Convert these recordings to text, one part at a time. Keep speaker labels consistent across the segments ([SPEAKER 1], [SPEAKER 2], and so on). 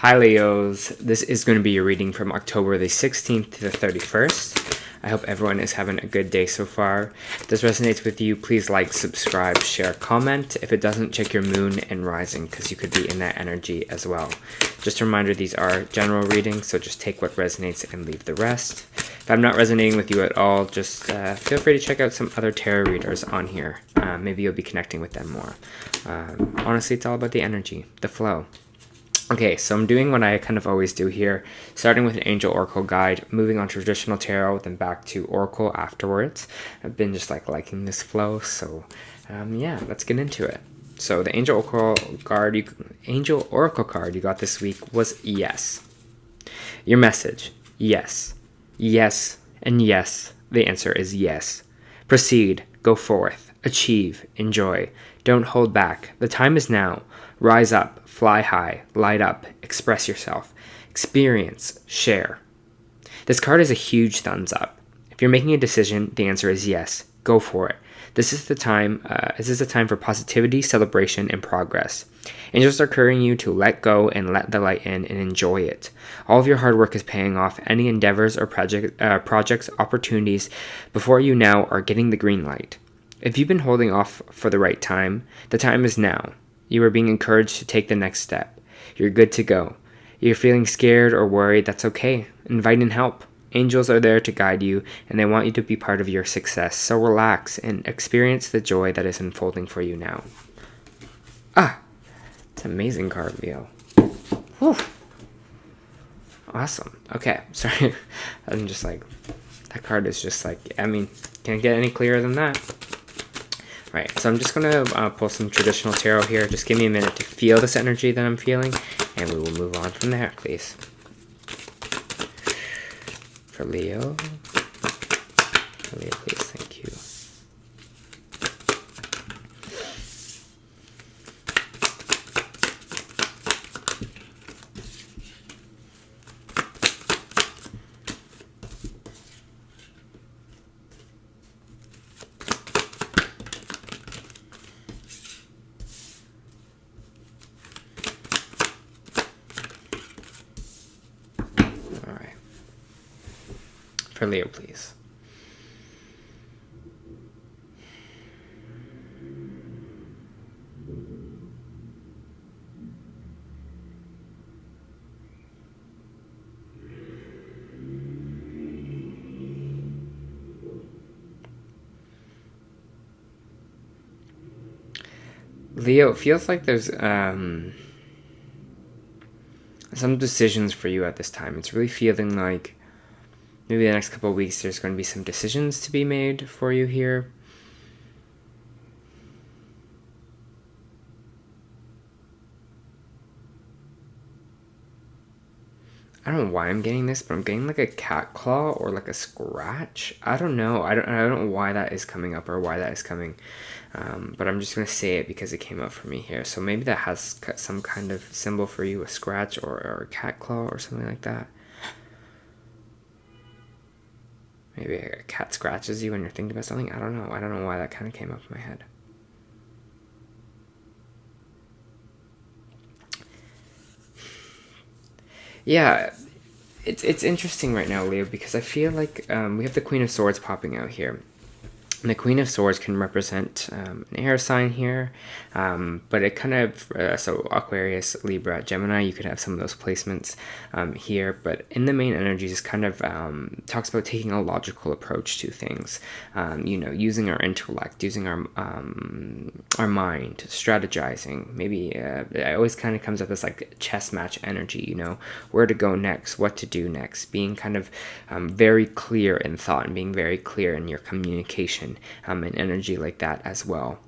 [SPEAKER 1] Hi Leos, this is going to be your reading from October the 16th to the 31st. I hope everyone is having a good day so far. If this resonates with you, please like, subscribe, share, comment. If it doesn't, check your moon and rising because you could be in that energy as well. Just a reminder, these are general readings, so just take what resonates and leave the rest. If I'm not resonating with you at all, just feel free to check out some other tarot readers on here. Maybe you'll be connecting with them more. Honestly, it's all about the energy, the flow. Okay, so I'm doing what I kind of always do here, starting with an Angel Oracle guide, moving on to traditional tarot, then back to Oracle afterwards. I've been just liking this flow, so yeah, let's get into it. So the Angel Oracle card you got this week was yes. Your message, yes. Yes and yes. The answer is yes. Proceed, go forth, achieve, enjoy. Don't hold back. The time is now. Rise up, fly high, light up, express yourself, experience, share. This card is a huge thumbs up. If you're making a decision, the answer is yes. Go for it. This is the time. For positivity, celebration, and progress. Angels are encouraging you to let go and let the light in and enjoy it. All of your hard work is paying off. Any endeavors or projects, opportunities before you now are getting the green light. If you've been holding off for the right time, the time is now. You are being encouraged to take the next step. You're good to go. You're feeling scared or worried, that's okay. Invite in help. Angels are there to guide you, and they want you to be part of your success. So relax and experience the joy that is unfolding for you now. It's an amazing card, Leo. Whew. Awesome. Okay, sorry. I'm just that card is just can't get any clearer than that. Right, so I'm just going to pull some traditional tarot here. Just give me a minute to feel this energy that I'm feeling, and we will move on from there, please. For Leo, please, thank you. For Leo, please. Leo, it feels like there's some decisions for you at this time. It's really feeling like maybe the next couple of weeks there's going to be some decisions to be made for you here. I don't know why I'm getting this, but I'm getting a cat claw or a scratch. I don't know. I don't know why that is coming up or why that is coming. But I'm just going to say it because it came up for me here. So maybe that has some kind of symbol for you, a scratch or a cat claw or something like that. Maybe a cat scratches you when you're thinking about something. I don't know. I don't know why that kind of came up in my head. Yeah, it's interesting right now, Leo, because I feel like we have the Queen of Swords popping out here. And the Queen of Swords can represent an air sign here, but it kind of, so Aquarius, Libra, Gemini, you could have some of those placements here, but in the main energies kind of talks about taking a logical approach to things, using our intellect, using our mind, strategizing, maybe it always kind of comes up as chess match energy, where to go next, what to do next, being kind of very clear in thought and being very clear in your communication. And energy like that as well.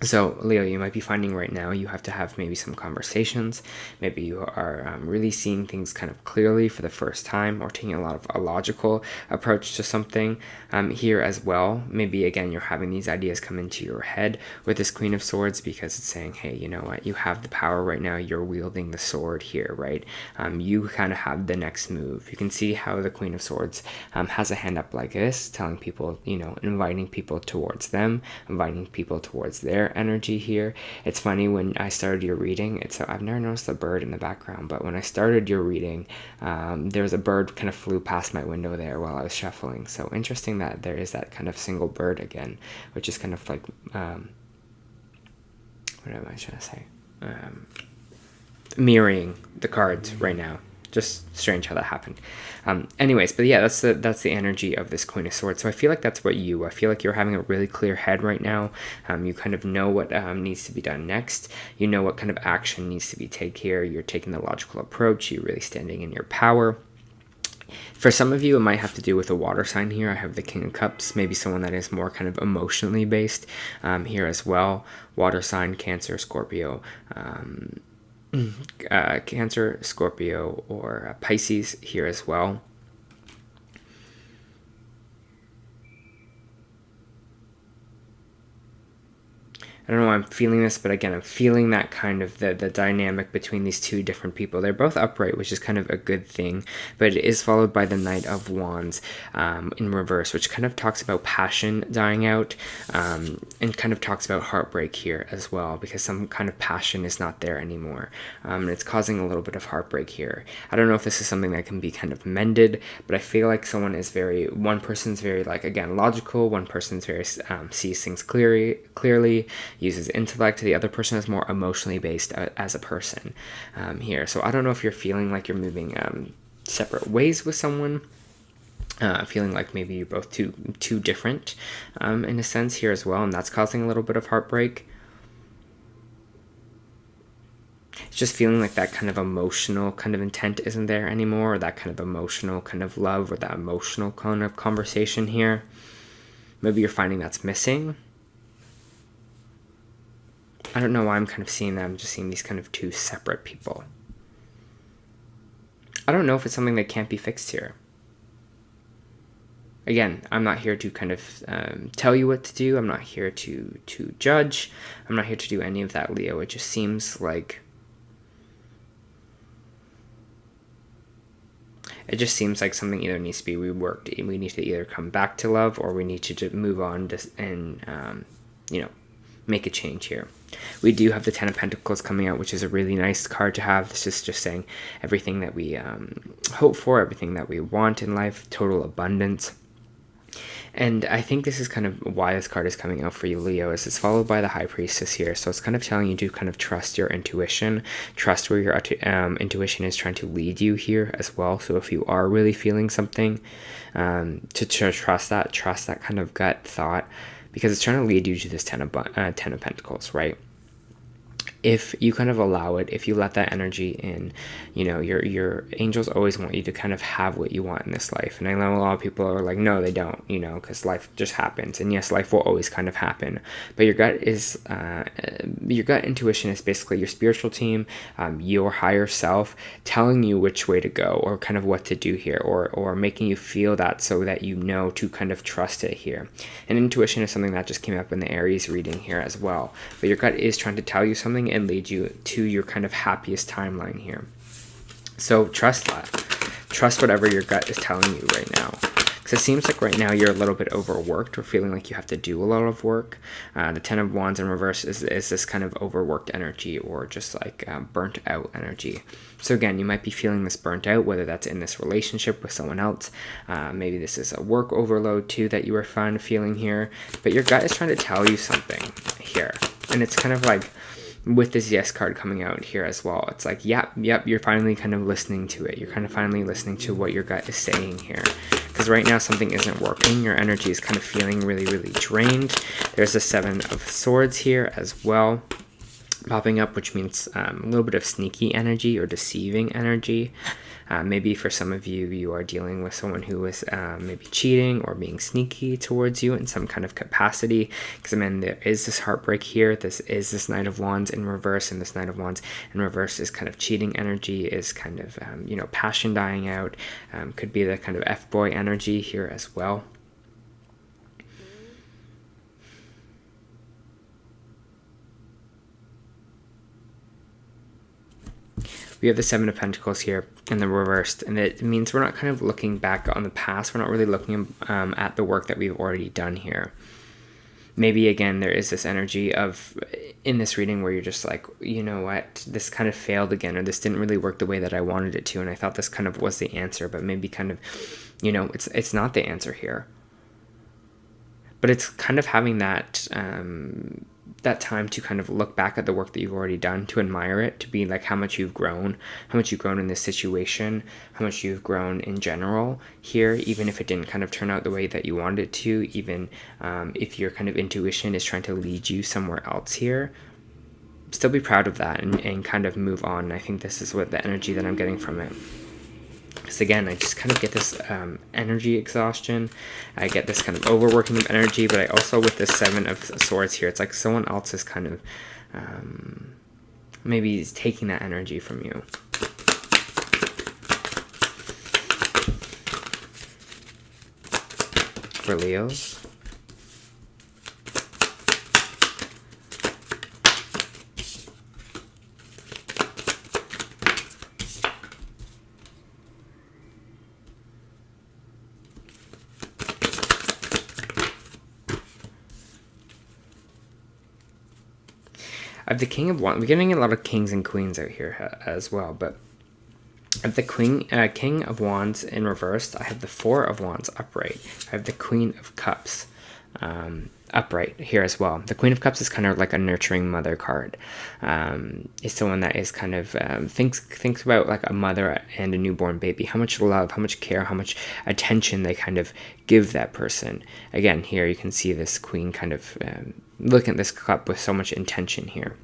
[SPEAKER 1] So, Leo, you might be finding right now you have to have maybe some conversations. Maybe you are really seeing things kind of clearly for the first time, or taking a logical approach to something here as well. Maybe, again, you're having these ideas come into your head with this Queen of Swords because it's saying, hey, you know what? You have the power right now. You're wielding the sword here, right? You kind of have the next move. You can see how the Queen of Swords has a hand up like this, telling people, inviting people towards them, inviting people towards their air energy here. It's funny, when I started your reading, I've never noticed a bird in the background, but when I started your reading, there was a bird kind of flew past my window there while I was shuffling. So interesting that there is that kind of single bird again, which is kind of like, what am I trying to say? Mirroring the cards right now. Just strange how that happened. Anyways, but yeah, that's the energy of this Queen of Swords. So I feel like that's what I feel like you're having a really clear head right now. You kind of know what needs to be done next. You know what kind of action needs to be taken here. You're taking the logical approach. You're really standing in your power. For some of you, it might have to do with a water sign here. I have the King of Cups, maybe someone that is more kind of emotionally based here as well. Water sign, Cancer, Scorpio, Cancer, Scorpio, or Pisces here as well. I don't know why I'm feeling this, but again, I'm feeling that kind of the dynamic between these two different people. They're both upright, which is kind of a good thing, but it is followed by the Knight of Wands in reverse, which kind of talks about passion dying out, and kind of talks about heartbreak here as well, because some kind of passion is not there anymore, and it's causing a little bit of heartbreak here. I don't know if this is something that can be kind of mended, but I feel like one person's very, like, again, logical, one person's very sees things clearly, uses intellect. The other person is more emotionally based as a person here. So I don't know if you're feeling like you're moving separate ways with someone, feeling like maybe you're both too different in a sense here as well, and that's causing a little bit of heartbreak. It's just feeling like that kind of emotional kind of intent isn't there anymore, or that kind of emotional kind of love, or that emotional kind of conversation here. Maybe you're finding that's missing. I don't know why I'm kind of seeing that. I'm just seeing these kind of two separate people. I don't know if it's something that can't be fixed here. Again, I'm not here to kind of tell you what to do. I'm not here to judge. I'm not here to do any of that, Leo. It just seems like something either needs to be reworked. We need to either come back to love, or we need to just move on and make a change here. We do have the Ten of Pentacles coming out, which is a really nice card to have. This is just saying everything that we hope for, everything that we want in life, total abundance. And I think this is kind of why this card is coming out for you, Leo, is it's followed by the High Priestess here. So it's kind of telling you to kind of trust your intuition, trust where your intuition is trying to lead you here as well. So if you are really feeling something, to trust that kind of gut thought, because it's trying to lead you to this Ten of Pentacles, right? If you kind of allow it, if you let that energy in, your angels always want you to kind of have what you want in this life. And I know a lot of people are like, no, they don't, because life just happens. And yes, life will always kind of happen. But your gut intuition is basically your spiritual team, your higher self, telling you which way to go, or kind of what to do here, or making you feel that, so that to kind of trust it here. And intuition is something that just came up in the Aries reading here as well. But your gut is trying to tell you something and lead you to your kind of happiest timeline here. So trust that. Trust whatever your gut is telling you right now. Because it seems like right now you're a little bit overworked, or feeling like you have to do a lot of work. The Ten of Wands in reverse is this kind of overworked energy, or just like burnt out energy. So again, you might be feeling this burnt out, whether that's in this relationship with someone else. Maybe this is a work overload too that you are feeling here. But your gut is trying to tell you something here. And it's kind of like, with this Yes card coming out here as well, it's like, yep, you're finally kind of listening to it. You're kind of finally listening to what your gut is saying here. Because right now something isn't working. Your energy is kind of feeling really, really drained. There's a Seven of Swords here as well popping up, which means a little bit of sneaky energy or deceiving energy. Maybe for some of you, you are dealing with someone who is maybe cheating or being sneaky towards you in some kind of capacity. Because, there is this heartbreak here. This is this Knight of Wands in reverse, and this Knight of Wands in reverse is kind of cheating energy, is kind of, passion dying out. Could be the kind of F-boy energy here as well. We have the Seven of Pentacles here in the reversed, and it means we're not kind of looking back on the past. We're not really looking at the work that we've already done here. Maybe again, there is this energy of in this reading where you're just like, you know what, this kind of failed again, or this didn't really work the way that I wanted it to, and I thought this kind of was the answer, but maybe kind of, you know, it's not the answer here. But it's kind of having that that time to kind of look back at the work that you've already done, to admire it, to be like how much you've grown in this situation, how much you've grown in general here, even if it didn't kind of turn out the way that you wanted it to, even if your kind of intuition is trying to lead you somewhere else here. Still be proud of that and kind of move on. I think this is what the energy that I'm getting from it. Because again, I just kind of get this energy exhaustion. I get this kind of overworking of energy, but I also, with this Seven of Swords here, it's like someone else is kind of maybe is taking that energy from you. For Leos. I have the King of Wands. We're getting a lot of kings and queens out here as well, but I have the King of Wands in reversed. I have the Four of Wands upright. I have the Queen of Cups upright here as well. The Queen of Cups is kind of like a nurturing mother card. It's someone that is kind of thinks about like a mother and a newborn baby. How much love, how much care, how much attention they kind of give that person. Again, here you can see this queen kind of looking at this cup with so much intention here.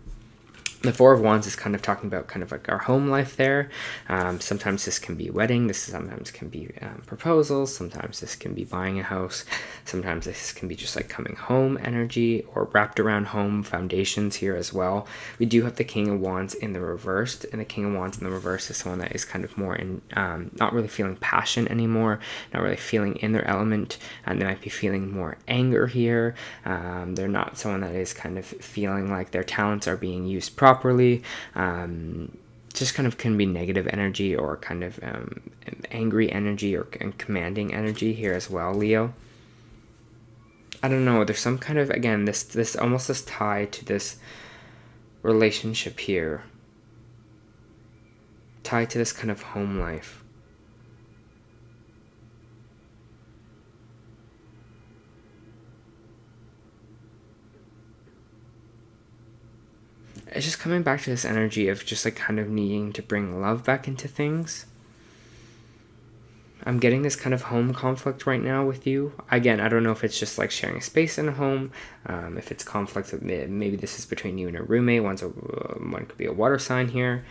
[SPEAKER 1] The Four of Wands is kind of talking about kind of like our home life there. Sometimes this can be a wedding. This sometimes can be proposals. Sometimes this can be buying a house. Sometimes this can be just like coming home energy, or wrapped around home foundations here as well. We do have the King of Wands in the reversed, and the King of Wands in the reverse is someone that is kind of more in, not really feeling passion anymore, not really feeling in their element, and they might be feeling more anger here. They're not someone that is kind of feeling like their talents are being used properly. Just kind of can be negative energy, or kind of angry energy, or commanding energy here as well, Leo. I don't know, there's some kind of, again, this almost this tie to this relationship here, tied to this kind of home life. It's just coming back to this energy of just like kind of needing to bring love back into things. I'm getting this kind of home conflict right now with you. Again, I don't know if it's just like sharing a space in a home, if it's conflict, maybe this is between you and a roommate. One could be a water sign here.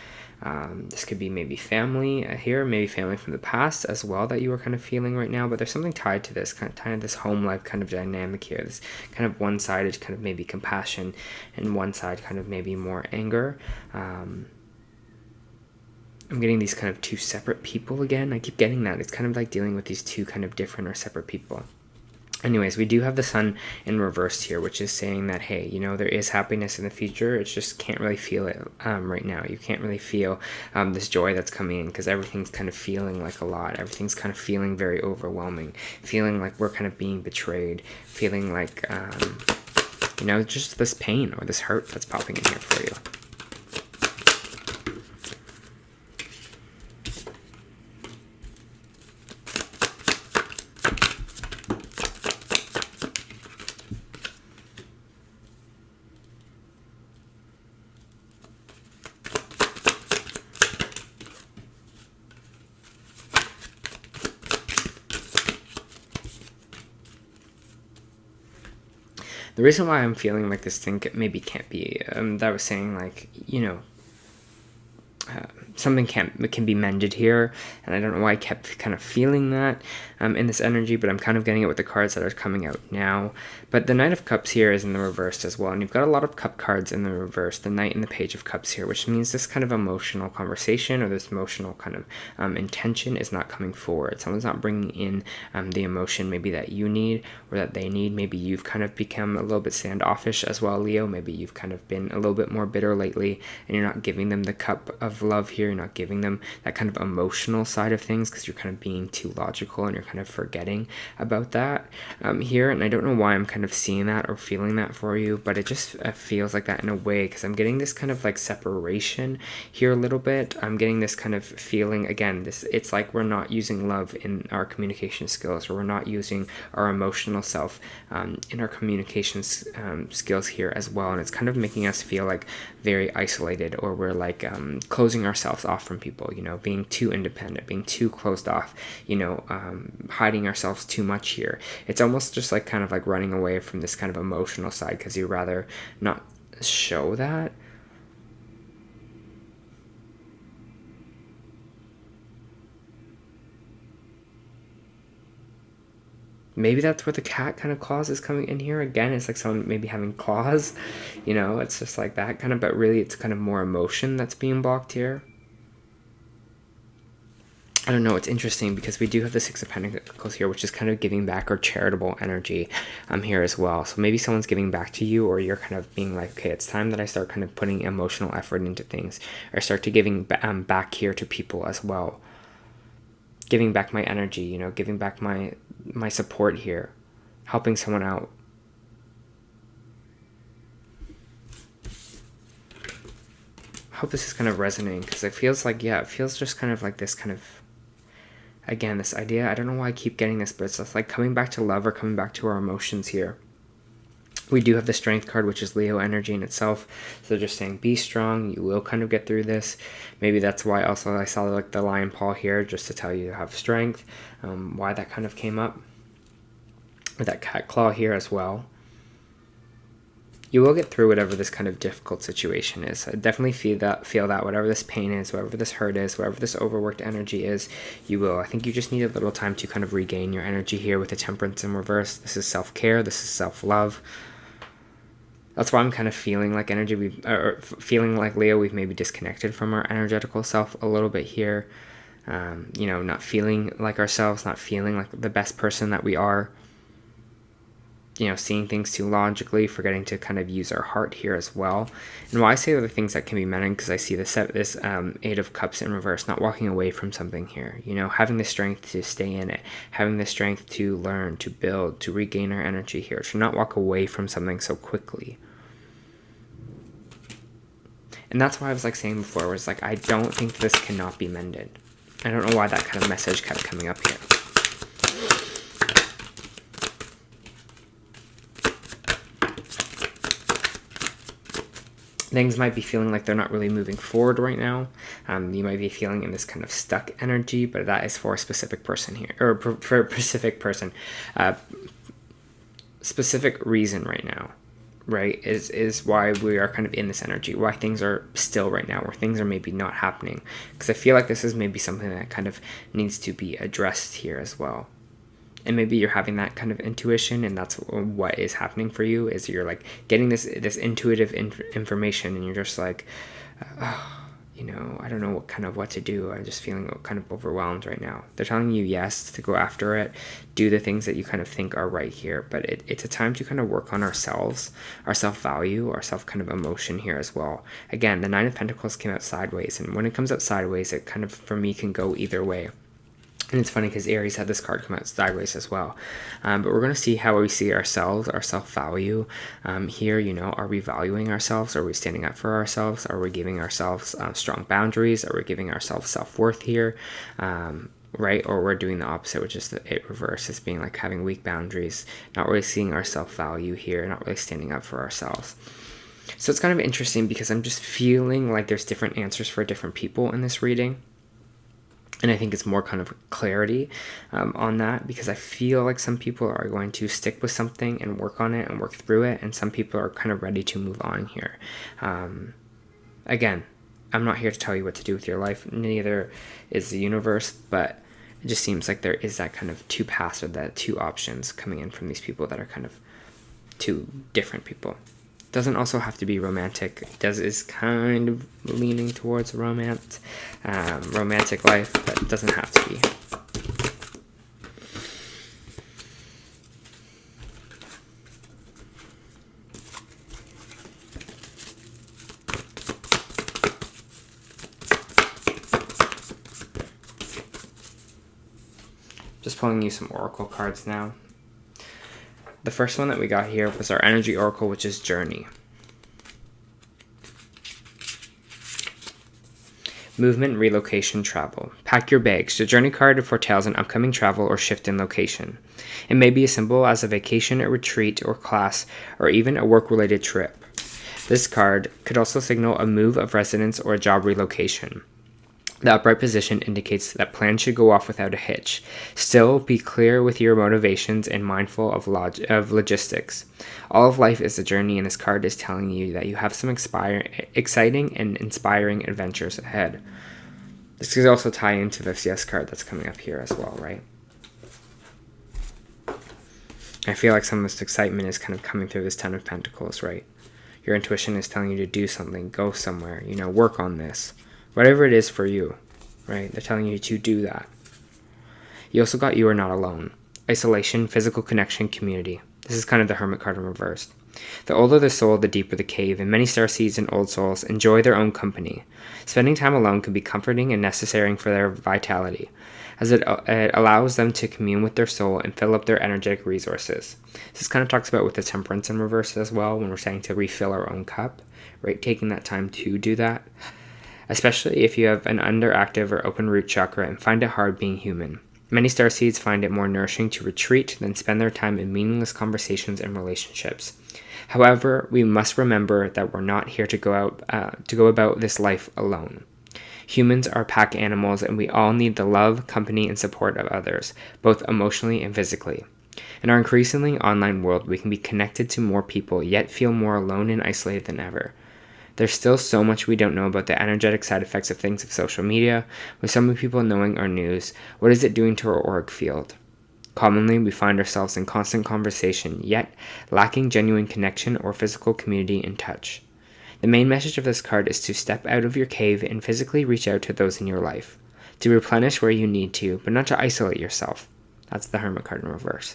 [SPEAKER 1] This could be maybe family here, maybe family from the past as well that you are kind of feeling right now. But there's something tied to this, kind of this home life kind of dynamic here. This kind of one side is kind of maybe compassion, and one side kind of maybe more anger. I'm getting these kind of two separate people again. I keep getting that. It's kind of like dealing with these two kind of different or separate people. Anyways, we do have the Sun in reversed here, which is saying that, hey, you know, there is happiness in the future. It's just can't really feel it right now. You can't really feel this joy that's coming in, because everything's kind of feeling like a lot. Everything's kind of feeling very overwhelming, feeling like we're kind of being betrayed, feeling like, you know, just this pain or this hurt that's popping in here for you. The reason why I'm feeling like this thing maybe can't be, that I was saying, like, you know, something can be mended here, and I don't know why I kept kind of feeling that in this energy, but I'm kind of getting it with the cards that are coming out now. But the Knight of Cups here is in the reversed as well, and you've got a lot of cup cards in the reverse, the Knight and the Page of Cups here, which means this kind of emotional conversation, or this emotional kind of intention is not coming forward. Someone's not bringing in the emotion maybe that you need, or that they need. Maybe you've kind of become a little bit standoffish as well, Leo. Maybe you've kind of been a little bit more bitter lately, and you're not giving them the cup of of love here. You're not giving them that kind of emotional side of things because you're kind of being too logical and you're kind of forgetting about that here. And I don't know why I'm kind of seeing that or feeling that for you, but it just feels like that in a way, because I'm getting this kind of like separation here a little bit. I'm getting this kind of feeling, again, it's like we're not using love in our communication skills, or we're not using our emotional self in our communication skills here as well. And it's kind of making us feel like very isolated, or we're like closing ourselves off from people, you know, being too independent, being too closed off, you know, hiding ourselves too much here. It's almost just like kind of like running away from this kind of emotional side because you rather not show that. Maybe that's where the cat kind of claws is coming in here. Again, it's like someone maybe having claws, you know, it's just like that kind of, but really it's kind of more emotion that's being blocked here. I don't know, it's interesting because we do have the Six of Pentacles here, which is kind of giving back or charitable energy here as well. So maybe someone's giving back to you, or you're kind of being like, okay, it's time that I start kind of putting emotional effort into things, or start to giving back here to people as well. Giving back my energy, you know, giving back my support here, helping someone out. I hope this is kind of resonating, because it feels like, yeah, it feels just kind of like this kind of, again, this idea, I don't know why I keep getting this, but it's just like coming back to love or coming back to our emotions here. We do have the Strength card, which is Leo energy in itself. So just saying, be strong. You will kind of get through this. Maybe that's why also I saw like the lion paw here, just to tell you to have strength. Why that kind of came up. With that cat claw here as well. You will get through whatever this kind of difficult situation is. I definitely feel that whatever this pain is, whatever this hurt is, whatever this overworked energy is, you will. I think you just need a little time to kind of regain your energy here with the Temperance in reverse. This is self-care. This is self-love. That's why I'm kind of feeling like feeling like Leo, we've maybe disconnected from our energetical self a little bit here. You know, not feeling like ourselves, not feeling like the best person that we are. You know, seeing things too logically, forgetting to kind of use our heart here as well. And why I say other things that can be mentioned, because I see this Eight of Cups in reverse, not walking away from something here. You know, having the strength to stay in it, having the strength to learn, to build, to regain our energy here, to not walk away from something so quickly. And that's why I was like saying before, where it's like, I don't think this cannot be mended. I don't know why that kind of message kept coming up here. Things might be feeling like they're not really moving forward right now. You might be feeling in this kind of stuck energy, but that is for a specific person here, or for a specific person, specific reason right now, right? Is why we are kind of in this energy, why things are still right now, where things are maybe not happening. Because I feel like this is maybe something that kind of needs to be addressed here as well. And maybe you're having that kind of intuition, and that's what is happening for you, is you're like getting this intuitive information, and you're just like, you know, I don't know what to do. I'm just feeling kind of overwhelmed right now. They're telling you yes, to go after it, do the things that you kind of think are right here, but it's a time to kind of work on ourselves, our self-value, our self kind of emotion here as well. Again, the Nine of Pentacles came out sideways, and when it comes out sideways, it kind of, for me, can go either way. And it's funny because Aries had this card come out sideways as well. But we're going to see how we see ourselves, our self-value here. You know, are we valuing ourselves? Are we standing up for ourselves? Are we giving ourselves strong boundaries? Are we giving ourselves self-worth here? Right? Or we're doing the opposite, which is the reverse, is being like having weak boundaries, not really seeing our self-value here, not really standing up for ourselves. So it's kind of interesting because I'm just feeling like there's different answers for different people in this reading. And I think it's more kind of clarity on that, because I feel like some people are going to stick with something and work on it and work through it, and some people are kind of ready to move on here. Again, I'm not here to tell you what to do with your life, neither is the universe, but it just seems like there is that kind of two paths, or that two options coming in from these people that are kind of two different people. Doesn't also have to be romantic. Is kind of leaning towards romantic life, but it doesn't have to be. Just pulling you some oracle cards now. The first one that we got here was our energy oracle, which is Journey. Movement, relocation, travel. Pack your bags. The Journey card foretells an upcoming travel or shift in location. It may be as simple as a vacation, a retreat, or class, or even a work-related trip. This card could also signal a move of residence or a job relocation. The upright position indicates that plans should go off without a hitch. Still, be clear with your motivations and mindful of logistics. All of life is a journey, and this card is telling you that you have some exciting and inspiring adventures ahead. This could also tie into this Yes card that's coming up here as well, right? I feel like some of this excitement is kind of coming through this Ten of Pentacles, right? Your intuition is telling you to do something, go somewhere, work on this. Whatever it is for you, right? They're telling you to do that. You also got You Are Not Alone. Isolation, physical connection, community. This is kind of the Hermit card in reverse. The older the soul, the deeper the cave, and many starseeds and old souls enjoy their own company. Spending time alone can be comforting and necessary for their vitality, as it allows them to commune with their soul and fill up their energetic resources. This kind of talks about with the Temperance in reverse as well, when we're saying to refill our own cup, right? Taking that time to do that. Especially if you have an underactive or open root chakra and find it hard being human. Many starseeds find it more nourishing to retreat than spend their time in meaningless conversations and relationships. However, we must remember that we're not here to go about this life alone. Humans are pack animals, and we all need the love, company, and support of others, both emotionally and physically. In our increasingly online world, we can be connected to more people, yet feel more alone and isolated than ever. There's still so much we don't know about the energetic side effects of things of social media. With so many people knowing our news, what is it doing to our auric field? Commonly, we find ourselves in constant conversation, yet lacking genuine connection or physical community and touch. The main message of this card is to step out of your cave and physically reach out to those in your life. To replenish where you need to, but not to isolate yourself. That's the Hermit card in reverse.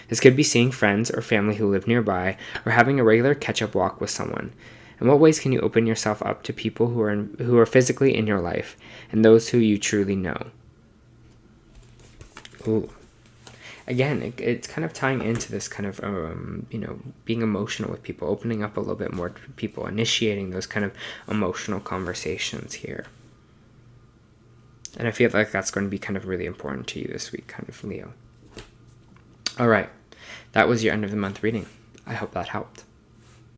[SPEAKER 1] This could be seeing friends or family who live nearby, or having a regular catch-up walk with someone. In what ways can you open yourself up to people who are physically in your life, and those who you truly know? Ooh. Again, it's kind of tying into this kind of, being emotional with people, opening up a little bit more to people, initiating those kind of emotional conversations here. And I feel like that's going to be kind of really important to you this week, kind of, Leo. All right. That was your end of the month reading. I hope that helped.